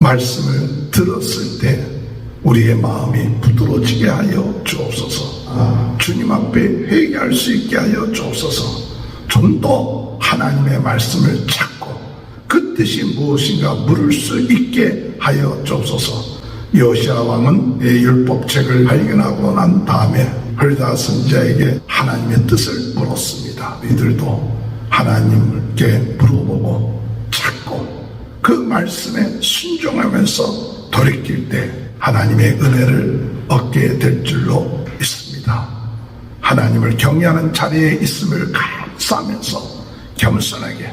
말씀을 들었을 때 우리의 마음이 부드러워지게 하여 주옵소서. 주님 앞에 회개할 수 있게 하여 주옵소서. 좀 더 하나님의 말씀을 찾고 그 뜻이 무엇인가 물을 수 있게 하여 주옵소서. 요시야 왕은 율법책을 발견하고 난 다음에 hul다 선지자에게 하나님의 뜻을 물었습니다. 우리들도 하나님께 물어보고 찾고 그 말씀에 순종하면서 돌이킬 때 하나님의 은혜를 얻게 될 줄로 믿습니다. 하나님을 경외하는 자리에 있음을 감사하면서 겸손하게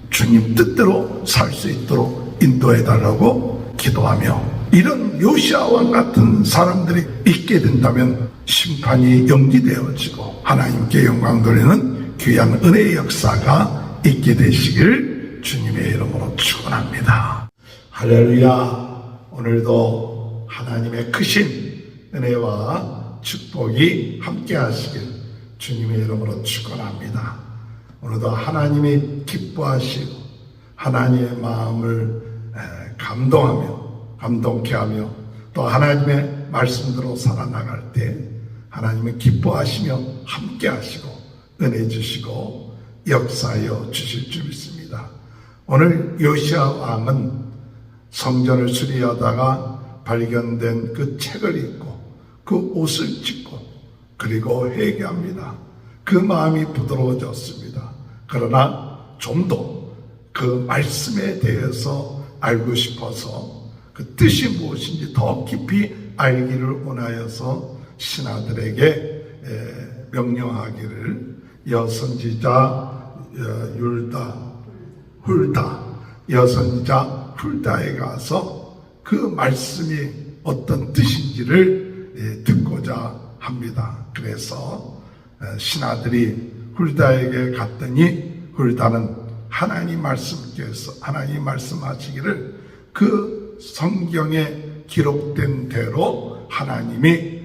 주님 뜻대로 살 수 있도록 인도해달라고 기도하며, 이런 요시야 왕 같은 사람들이 있게 된다면 심판이 연기되어지고 하나님께 영광 돌리는 귀한 은혜의 역사가 있게 되시길 주님의 이름으로 축원합니다. 할렐루야. 오늘도 하나님의 크신 은혜와 축복이 함께 하시길 주님의 이름으로 축원합니다. 오늘도 하나님이 기뻐하시고 하나님의 마음을 감동케 하며 또 하나님의 말씀대로 살아나갈 때 하나님은 기뻐하시며 함께 하시고 은혜 주시고 역사하여 주실 줄 믿습니다. 오늘 요시야 왕은 성전을 수리하다가 발견된 그 책을 읽고 그 옷을 찢고 그리고 회개합니다. 그 마음이 부드러워졌습니다. 그러나 좀 더 그 말씀에 대해서 알고 싶어서 그 뜻이 무엇인지 더 깊이 알기를 원하여서 신하들에게 명령하기를, 여선지자 여선지자 훌다에 가서 그 말씀이 어떤 뜻인지를 듣고자 합니다. 그래서 신하들이 훌다에게 갔더니 훌다는 하나님 말씀하시기를 그 성경에 기록된 대로 하나님이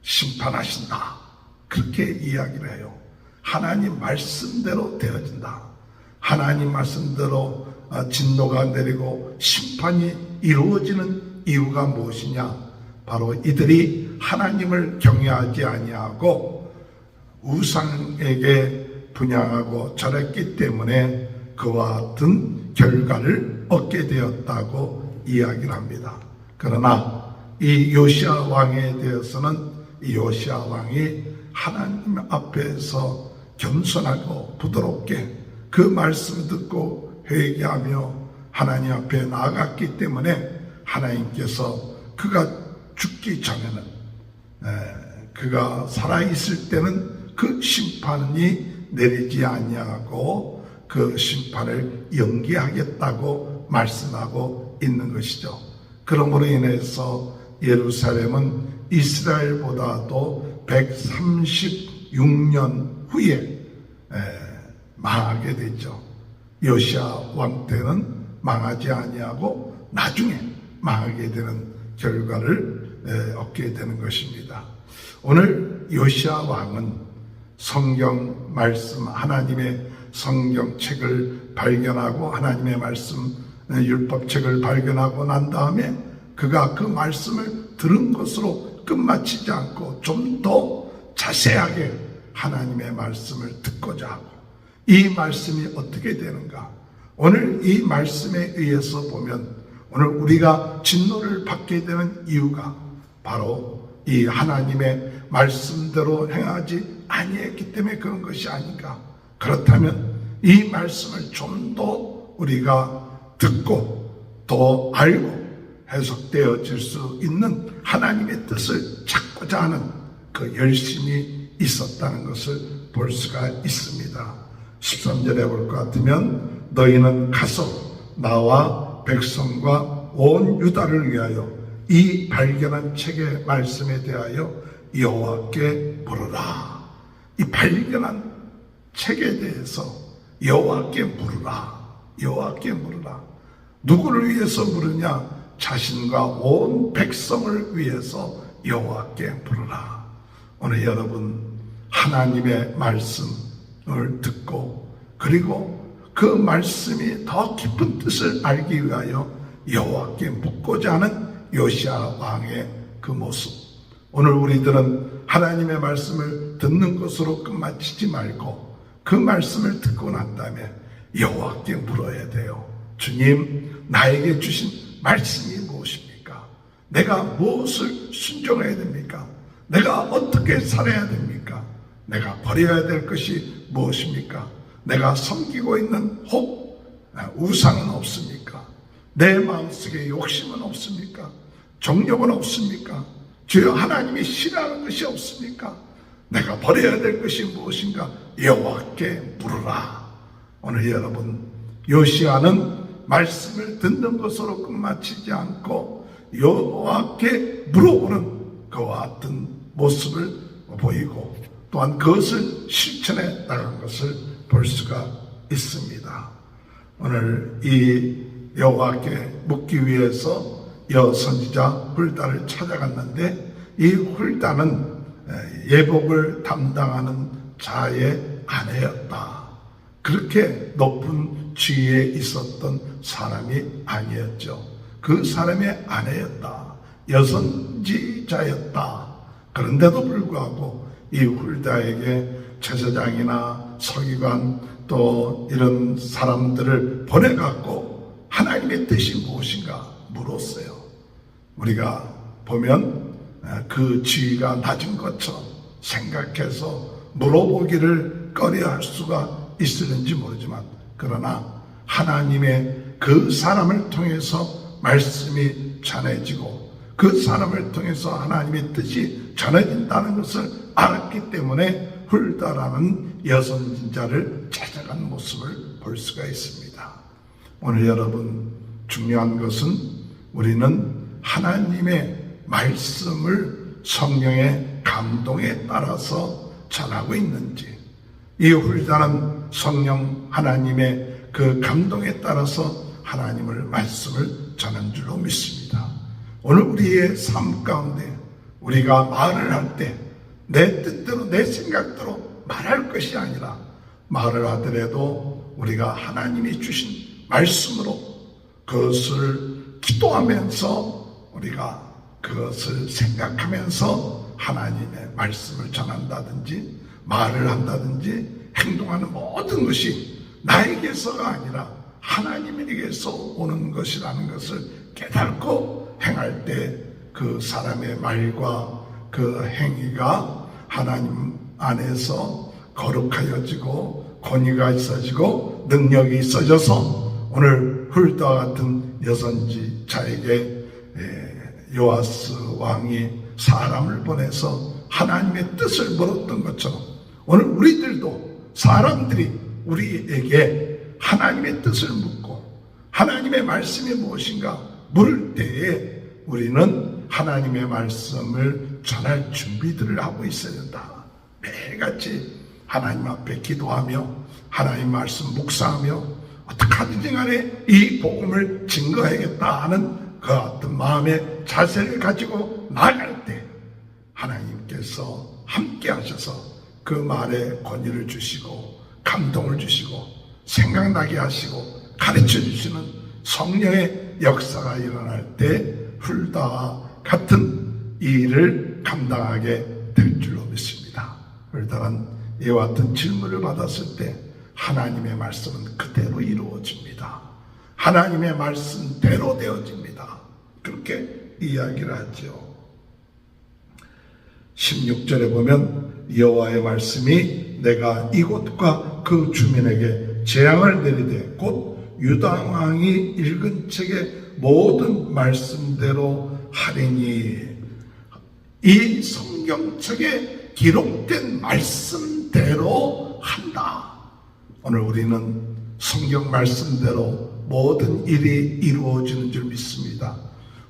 심판하신다, 그렇게 이야기를 해요. 하나님 말씀대로 되어진다. 하나님 말씀대로 진노가 내리고 심판이 이루어지는 이유가 무엇이냐? 바로 이들이 하나님을 경외하지 아니하고 우상에게 분향하고 절했기 때문에 그와 같은 결과를 얻게 되었다고 이야기를 합니다. 그러나 이 요시야 왕에 대해서는 이 요시야 왕이 하나님 앞에서 겸손하고 부드럽게 그 말씀을 듣고 회개하며 하나님 앞에 나아갔기 때문에 하나님께서 그가 죽기 전에는, 그가 살아있을 때는 그 심판이 내리지 아니하고 그 심판을 연기하겠다고 말씀하고 있는 것이죠. 그러므로 인해서 예루살렘은 이스라엘보다도 136년 후에 망하게 되죠. 요시야 왕 때는 망하지 아니하고 나중에 망하게 되는 결과를 얻게 되는 것입니다. 오늘 요시야 왕은 성경 말씀, 하나님의 성경책을 발견하고 하나님의 말씀, 율법책을 발견하고 난 다음에 그가 그 말씀을 들은 것으로 끝마치지 않고 좀 더 자세하게 하나님의 말씀을 듣고자 하고, 이 말씀이 어떻게 되는가? 오늘 이 말씀에 의해서 보면 오늘 우리가 진노를 받게 되는 이유가 바로 이 하나님의 말씀대로 행하지 아니했기 때문에 그런 것이 아닌가? 그렇다면 이 말씀을 좀 더 우리가 듣고 더 알고 해석되어질 수 있는 하나님의 뜻을 찾고자 하는 그 열심이 있었다는 것을 볼 수가 있습니다. 13절에 볼 것 같으면 너희는 가서 나와 백성과 온 유다를 위하여 이 발견한 책의 말씀에 대하여 여호와께 물으라. 이 발견한 책에 대해서 여호와께 물으라. 여호와께 물으라. 누구를 위해서 물으냐? 자신과 온 백성을 위해서 여호와께 물으라. 오늘 여러분 하나님의 말씀을 듣고 그리고 그 말씀이 더 깊은 뜻을 알기 위하여 여호와께 묻고자 하는 요시야 왕의 그 모습. 오늘 우리들은 하나님의 말씀을 듣는 것으로 끝마치지 말고 그 말씀을 듣고 난 다음에 여호와께 물어야 돼요. 주님, 나에게 주신 말씀이 무엇입니까? 내가 무엇을 순종해야 됩니까? 내가 어떻게 살아야 됩니까? 내가 버려야 될 것이 무엇입니까? 내가 섬기고 있는 우상은 없습니까? 내 마음속에 욕심은 없습니까? 정욕은 없습니까? 주여, 하나님이 싫어하는 것이 없습니까? 내가 버려야 될 것이 무엇인가? 여호와께 물으라. 오늘 여러분, 요시야는 말씀을 듣는 것으로 끝마치지 않고 여호와께 물어보는 그와 같은 모습을 보이고 또한 그것을 실천해 나간 것을 볼 수가 있습니다. 오늘 이 여호와께 묻기 위해서 여선지자 훌다를 찾아갔는데 이 훌다는 예복을 담당하는 자의 아내였다. 그렇게 높은 지위에 있었던 사람이 아니었죠. 그 사람의 아내였다. 여선지자였다. 그런데도 불구하고 이 훌다에게 제사장이나 서기관 또 이런 사람들을 보내갖고 하나님의 뜻이 무엇인가 물었어요. 우리가 보면 그 지위가 낮은 것처럼 생각해서 물어보기를 꺼려할 수가 있을는지 모르지만 그러나 하나님의 그 사람을 통해서 말씀이 전해지고 그 사람을 통해서 하나님의 뜻이 전해진다는 것을 알았기 때문에 훌다라는 여선지자를 찾아간 모습을 볼 수가 있습니다. 오늘 여러분, 중요한 것은 우리는 하나님의 말씀을 성령의 감동에 따라서 전하고 있는지, 이 훌다는 성령 하나님의 그 감동에 따라서 하나님을 말씀을 전한 줄로 믿습니다. 오늘 우리의 삶 가운데 우리가 말을 할 때 내 뜻대로 내 생각대로 말할 것이 아니라 말을 하더라도 우리가 하나님이 주신 말씀으로 그것을 기도하면서 우리가 그것을 생각하면서 하나님의 말씀을 전한다든지 말을 한다든지 행동하는 모든 것이 나에게서가 아니라 하나님에게서 오는 것이라는 것을 깨닫고 행할 때 그 사람의 말과 그 행위가 하나님 안에서 거룩하여지고 권위가 있어지고 능력이 있어져서 오늘 훌다 같은 여선지자에게 요아스 왕이 사람을 보내서 하나님의 뜻을 물었던 것처럼 오늘 우리들도 사람들이 우리에게 하나님의 뜻을 묻고 하나님의 말씀이 무엇인가 물을 때에 우리는 하나님의 말씀을 전할 준비들을 하고 있어야 된다. 매일같이 하나님 앞에 기도하며 하나님 말씀 묵상하며 어떻게 하든지 간에 이 복음을 증거해야겠다 하는 그 같은 마음의 자세를 가지고 나갈 때 하나님께서 함께 하셔서 그 말에 권위를 주시고 감동을 주시고 생각나게 하시고 가르쳐 주시는 성령의 역사가 일어날 때 훌다와 같은 일을 감당하게 될 줄로 믿습니다. 훌다는 이와 같은 질문을 받았을 때 하나님의 말씀은 그대로 이루어집니다. 하나님의 말씀대로 되어집니다. 그렇게 이야기를 하죠. 16절에 보면 여호와의 말씀이 내가 이곳과 그 주민에게 재앙을 내리되 곧 유다 왕이 읽은 책의 모든 말씀대로 하리니, 이 성경책에 기록된 말씀대로 한다. 오늘 우리는 성경 말씀대로 모든 일이 이루어지는 줄 믿습니다.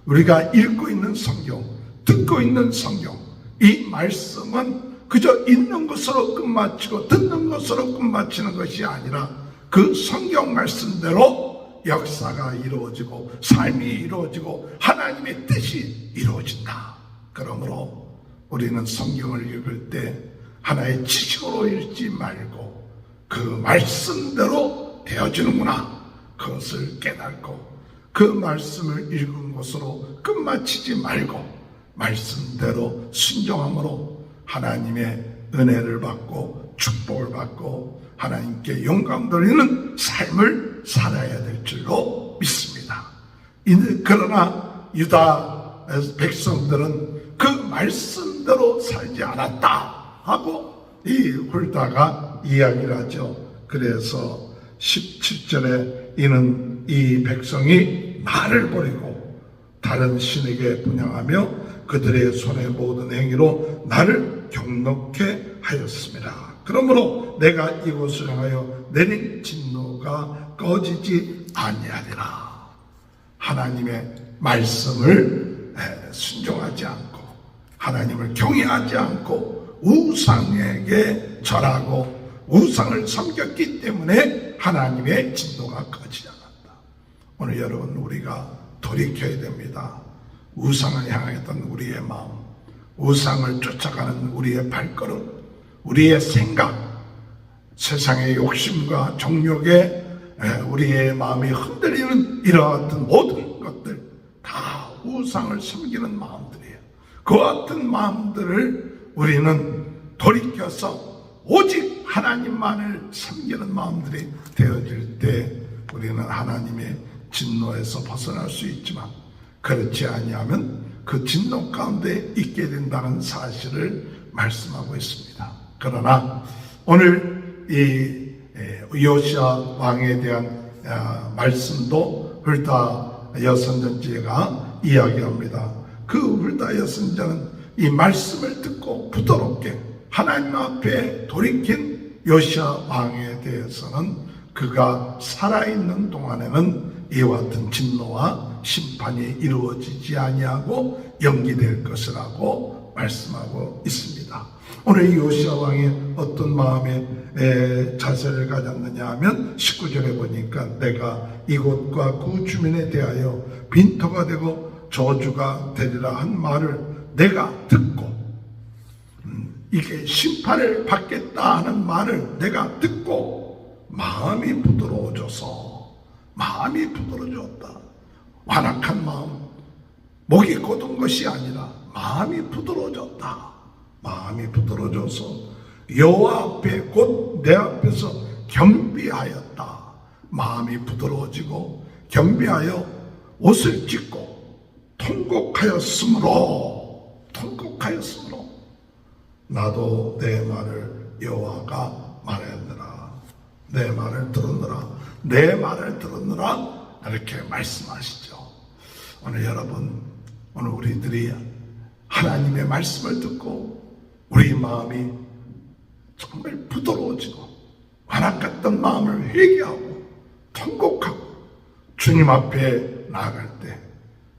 우리가 읽고 있는 성경, 듣고 있는 성경, 이 말씀은 그저 읽는 것으로 끝마치고 듣는 것으로 끝마치는 것이 아니라 그 성경 말씀대로 역사가 이루어지고 삶이 이루어지고 하나님의 뜻이 이루어진다. 그러므로 우리는 성경을 읽을 때 하나의 지식으로 읽지 말고 그 말씀대로 되어지는구나. 그것을 깨닫고 그 말씀을 읽은 것으로 끝마치지 말고 말씀대로 순종함으로 하나님의 은혜를 받고 축복을 받고 하나님께 영광 돌리는 삶을 살아야 될 줄로 믿습니다. 그러나 유다 백성들은 그 말씀대로 살지 않았다 하고 이 훌다가 이야기를 하죠. 그래서 17절에 이는 이 백성이 나를 버리고 다른 신에게 분향하며 그들의 손의 모든 행위로 나를 경넉해 하였습니다. 그러므로 내가 이곳을 향하여 내린 진노가 꺼지지 아니하리라. 하나님의 말씀을 순종하지 않고 하나님을 경외하지 않고 우상에게 절하고 우상을 섬겼기 때문에 하나님의 진노가 꺼지지 않았다. 오늘 여러분 우리가 돌이켜야 됩니다. 우상을 향했던 우리의 마음, 우상을 쫓아가는 우리의 발걸음, 우리의 생각, 세상의 욕심과 정욕에 우리의 마음이 흔들리는 이러한 모든 것들 다 우상을 섬기는 마음들이에요. 그 같은 마음들을 우리는 돌이켜서 오직 하나님만을 섬기는 마음들이 되어질 때 우리는 하나님의 진노에서 벗어날 수 있지만 그렇지 아니하면 그 진노 가운데 있게 된다는 사실을 말씀하고 있습니다. 그러나 오늘 이 요시야 왕에 대한 말씀도 훌다 여선전지가 이야기합니다. 그 훌다 여선자는 이 말씀을 듣고 부드럽게 하나님 앞에 돌이킨 요시야 왕에 대해서는 그가 살아있는 동안에는 이와 같은 진노와 심판이 이루어지지 아니하고 연기될 것이라고 말씀하고 있습니다. 오늘 요시야 왕이 어떤 마음의 자세를 가졌느냐 하면 19절에 보니까 내가 이곳과 그 주민에 대하여 빈터가 되고 저주가 되리라 한 말을 내가 듣고 이게 심판을 받겠다 하는 말을 내가 듣고 마음이 부드러워져서 마음이 부드러워졌다. 완악한 마음, 목이 곧은 것이 아니라 마음이 부드러워졌다. 마음이 부드러워져서 여호와 앞에 곧 내 앞에서 겸비하였다. 마음이 부드러워지고 겸비하여 옷을 찢고 통곡하였으므로 나도 내 말을 여호와가 말했느라 내 말을 들었느라 이렇게 말씀하시죠. 오늘 여러분, 오늘 우리들이 하나님의 말씀을 듣고 우리 마음이 정말 부드러워지고 완악했던 마음을 회개하고 통곡하고 주님 앞에 나아갈 때,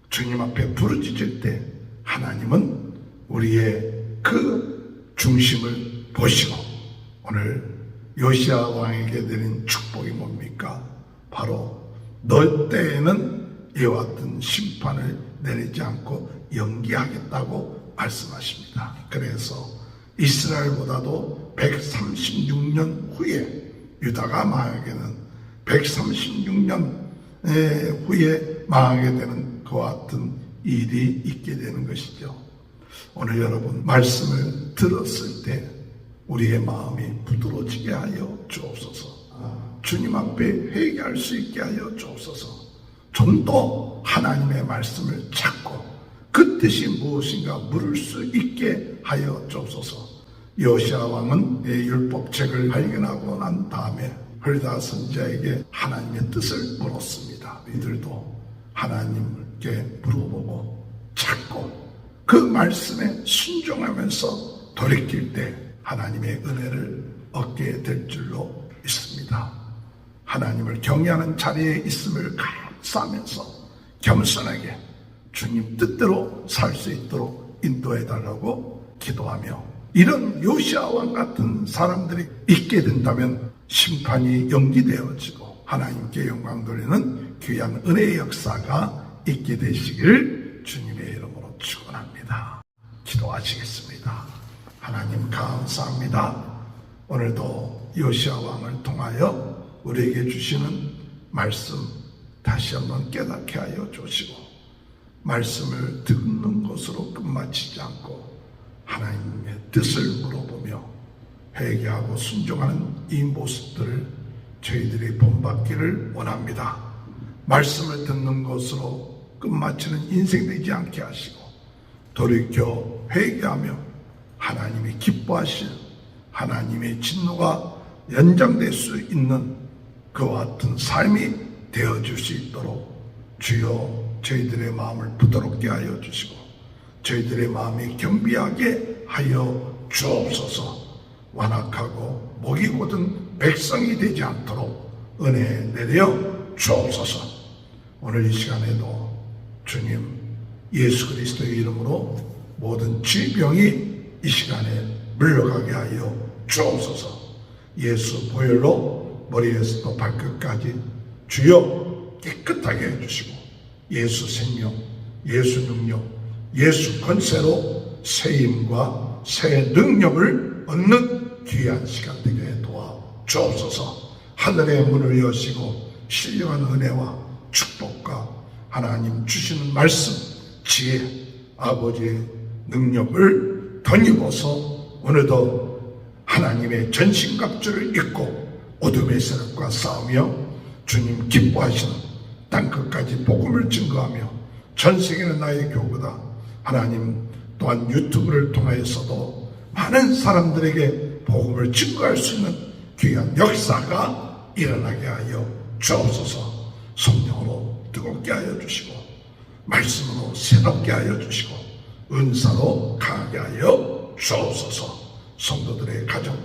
주님 앞에 부르짖을 때 하나님은 우리의 그 중심을 보시고 오늘 요시야 왕에게 드린 축복이 뭡니까? 바로 너 때에는 이와 같은 심판을 내리지 않고 연기하겠다고 말씀하십니다. 그래서 이스라엘보다도 136년 후에 유다가 망하게는 136년 후에 망하게 되는 그와 같은 일이 있게 되는 것이죠. 오늘 여러분 말씀을 들었을 때 우리의 마음이 부드러워지게 하여 주옵소서. 주님 앞에 회개할 수 있게 하여 주옵소서. 좀 더 하나님의 말씀을 찾고 그 뜻이 무엇인가 물을 수 있게 하여 주옵소서. 요시야 왕은 율법책을 발견하고 난 다음에 훌다 선지자에게 하나님의 뜻을 물었습니다. 이들도 하나님께 물어보고 찾고 그 말씀에 순종하면서 돌이킬 때 하나님의 은혜를 얻게 될 줄로 믿습니다. 하나님을 경외하는 자리에 있음을 감사하면서 겸손하게 주님 뜻대로 살 수 있도록 인도해 달라고 기도하며 이런 요시야 왕 같은 사람들이 있게 된다면 심판이 연기되어지고 하나님께 영광 돌리는 귀한 은혜의 역사가 있게 되시길 주님의 이름으로 축원합니다. 기도하시겠습니다. 하나님 감사합니다. 오늘도 요시야 왕을 통하여 우리에게 주시는 말씀 다시 한번 깨닫게 하여 주시고 말씀을 듣는 것으로 끝마치지 않고 하나님의 뜻을 물어보며 회개하고 순종하는 이 모습들을 저희들이 본받기를 원합니다. 말씀을 듣는 것으로 끝마치는 인생 되지 않게 하시고 돌이켜 회개하며 하나님이 기뻐하실 하나님의 진노가 연장될 수 있는 그와 같은 삶이 되어줄 수 있도록 주여 저희들의 마음을 부드럽게 하여 주시고 저희들의 마음이 겸비하게 하여 주옵소서. 완악하고 목이 곧은 백성이 되지 않도록 은혜 내려 주옵소서. 오늘 이 시간에도 주님 예수 그리스도의 이름으로 모든 질병이 이 시간에 물러가게 하여 주옵소서. 예수 보혈로 머리에서부터 발끝까지 주여 깨끗하게 해주시고 예수 생명, 예수 능력, 예수 권세로 새 힘과 새 능력을 얻는 귀한 시간 되게 도와 주옵소서. 하늘의 문을 여시고 신령한 은혜와 축복과 하나님 주시는 말씀, 지혜, 아버지의 능력을 덧입어서 오늘도 하나님의 전신갑주를 입고 어둠의 세력과 싸우며 주님 기뻐하시는 땅끝까지 복음을 증거하며 전 세계는 나의 교구다. 하나님 또한 유튜브를 통하여서도 많은 사람들에게 복음을 증거할 수 있는 귀한 역사가 일어나게 하여 주옵소서. 성령으로 뜨겁게 하여 주시고 말씀으로 새롭게 하여 주시고 은사로 강하게 하여 주옵소서. 성도들의 가정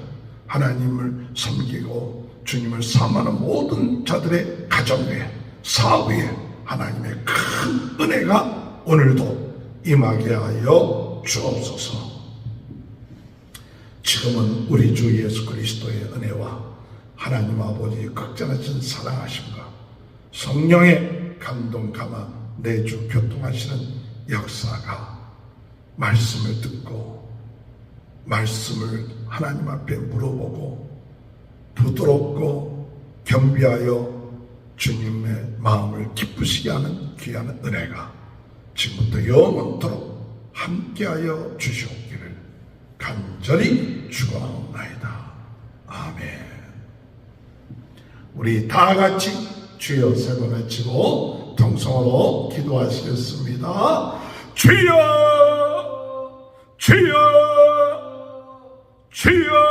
하나님을 섬기고 주님을 사모하는 모든 자들의 가정 위에 사업 위에 하나님의 큰 은혜가 오늘도 임하게 하여 주옵소서. 지금은 우리 주 예수 그리스도의 은혜와 하나님 아버지의 극전하신 사랑하심과 성령의 감동 감화 내주 교통하시는 역사가 말씀을 듣고 말씀을 하나님 앞에 물어보고 부드럽고 겸비하여 주님의 마음을 기쁘시게 하는 귀한 은혜가 지금부터 영원토록 함께하여 주시옵기를 간절히 축원하옵나이다. 아멘. 우리 다 같이 주여 세 번 외치고 통성으로 기도하시겠습니다. 주여 주여 주여